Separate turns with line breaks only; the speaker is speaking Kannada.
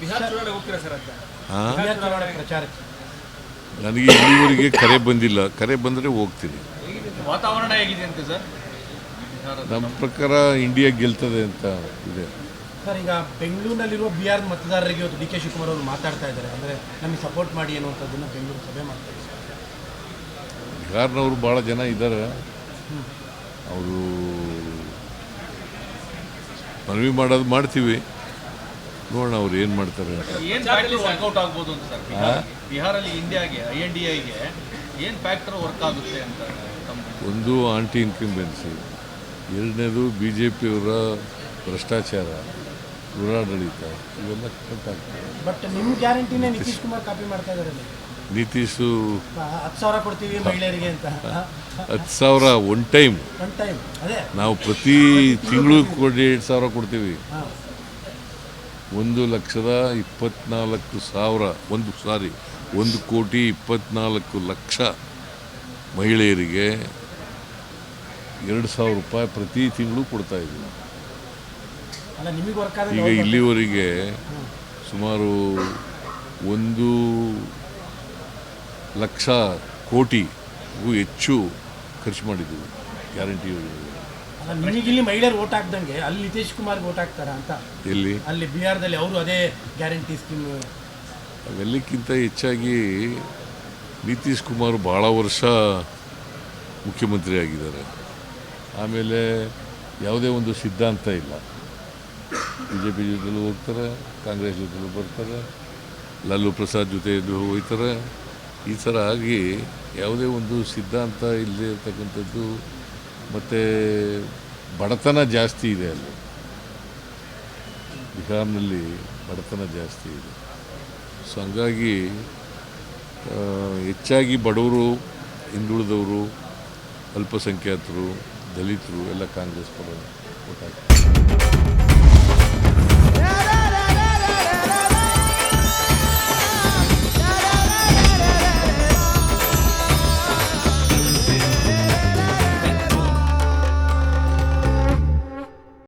ಬಿಹಾರ ಚುನಾವಣೆ ಹೋಗ್ತೀರಾ ಸರ್ ಅಂತ?
ಹಾಂ,
ಬಿಹಾರ ಚುನಾವಣೆ ಪ್ರಚಾರಕ್ಕೆ
ನನಗೆ ಇಲ್ಲಿವರೆಗೆ ಕರೆ ಬಂದಿಲ್ಲ. ಕರೆ ಬಂದರೆ ಹೋಗ್ತೀನಿ.
ವಾತಾವರಣ ಹೇಗಿದೆ ಅಂತ ಸರ್?
ನಮ್ಮ ಪ್ರಕಾರ ಇಂಡಿಯಾ ಗೆಲ್ತದೆ ಅಂತ ಇದೆ.
ಸರ್, ಈಗ ಬೆಂಗಳೂರಿನಲ್ಲಿರುವ ಬಿಹಾರ್ ಮತದಾರರಿಗೆ ಇವತ್ತು ಡಿ ಕೆ ಶಿವಕುಮಾರ್ ಅವರು ಮಾತಾಡ್ತಾ ಇದ್ದಾರೆ. ಅಂದರೆ ನಮಗೆ ಸಪೋರ್ಟ್ ಮಾಡಿ ಅನ್ನುವಂಥದ್ದನ್ನು ಬೆಂಗಳೂರು ಸಭೆ ಮಾಡ್ತಾರೆ.
ಬಿಹಾರ್ನವರು ಭಾಳ ಜನ ಇದ್ದಾರೆ. ಅವರು ಮನವಿ ಮಾಡೋದು ಮಾಡ್ತೀವಿ, ನೋಡೋಣ ಅವ್ರು ಏನು ಮಾಡ್ತಾರೆ.
ಏನು ಫ್ಯಾಕ್ಟರ್ ವರ್ಕೌಟ್ ಆಗ್ಬೋದು ಅಂತ ಸರ್? ಬಿಹಾರಲ್ಲಿ ಇಂಡಿಯಾಗೆ INDIಗೆ ಏನು ಫ್ಯಾಕ್ಟರ್ ವರ್ಕ್ ಆಗುತ್ತೆ ಅಂತ?
ಒಂದು ಆಂಟಿ ಇನ್ಕಂಬೆನ್ಸಿ, ಎರಡನೇದು BJP ಅವರ ಭ್ರಷ್ಟಾಚಾರ, ದುರಾಡಳಿತ, ಇವೆಲ್ಲ ಕಟ್ಟಾಗ್ತದೆ.
ಬಟ್ ನಿಮ್ಮ ಗ್ಯಾರಂಟಿನೇ ನಿತೀಶ್ ಕುಮಾರ್ ಕಾಪಿ ಮಾಡ್ತಾ ಇದ್ದಾರೆ.
ನಿತೀಶು
10,000 ಕೊಡ್ತೀವಿ ಮಹಿಳೆಯರಿಗೆ ಅಂತ.
10,000 ಒನ್ ಟೈಮ್.
ಅದೇ
ನಾವು ಪ್ರತಿ ತಿಂಗಳು 2,000 ಕೊಡ್ತೀವಿ. 1,24,000 ಮಹಿಳೆಯರಿಗೆ 2,000 ರೂಪಾಯಿ ಪ್ರತಿ ತಿಂಗಳು ಕೊಡ್ತಾ ಇದ್ದೀವಿ.
ಅಲ್ಲ, ನಿಮಗೆ ವರ್ಕ್ ಆದ್ರೆ
ಈಗ ಇಲ್ಲಿವರೆಗೆ ಸುಮಾರು 1,00,00,000 ಹೆಚ್ಚು ಖರ್ಚು ಮಾಡಿದ್ದೀವಿ ಗ್ಯಾರಂಟಿ ಯೋಜನೆಗೆ.
ನಿಮಗಿಲ್ಲಿ ಮಹಿಳೆಯರು ಓಟ್ ಹಾಕ್ದಂಗೆ ಅಲ್ಲಿ ನಿತೀಶ್ ಕುಮಾರ್ಗೆ ಓಟ್ ಹಾಕ್ತಾರ ಅಂತ?
ಎಲ್ಲಿ?
ಅಲ್ಲಿ ಬಿಹಾರದಲ್ಲಿ ಅವರು ಅದೇ ಗ್ಯಾರಂಟಿ ಸ್ಕೀಮ್.
ಅವೆಲ್ಲಕ್ಕಿಂತ ಹೆಚ್ಚಾಗಿ ನಿತೀಶ್ ಕುಮಾರ್ ಭಾಳ ವರ್ಷ ಮುಖ್ಯಮಂತ್ರಿ ಆಗಿದ್ದಾರೆ. ಆಮೇಲೆ ಯಾವುದೇ ಒಂದು ಸಿದ್ಧಾಂತ ಇಲ್ಲ. BJP ಜೊತೆಲೂ ಹೋಗ್ತಾರೆ, ಕಾಂಗ್ರೆಸ್ ಜೊತೆಲೂ ಬರ್ತಾರೆ, ಲಾಲೂ ಪ್ರಸಾದ್ ಜೊತೆ ಹೋಗ್ತಾರೆ. ಈ ಥರ ಆಗಿ ಯಾವುದೇ ಒಂದು ಸಿದ್ಧಾಂತ ಇಲ್ಲದೆ ಇರ್ತಕ್ಕಂಥದ್ದು. ಮತ್ತು ಬಡತನ ಜಾಸ್ತಿ ಇದೆ ಅಲ್ಲಿ. ಬಿಹಾರ್ನಲ್ಲಿ ಬಡತನ ಜಾಸ್ತಿ ಇದೆ. ಸೊ ಹಂಗಾಗಿ ಹೆಚ್ಚಾಗಿ ಬಡವರು, ಹಿಂದುಳಿದವರು, ಅಲ್ಪಸಂಖ್ಯಾತರು, ದಲಿತರು ಎಲ್ಲ ಕಾಂಗ್ರೆಸ್ ಪರ ಓಟ್ ಹಾಕ್ತಾರೆ.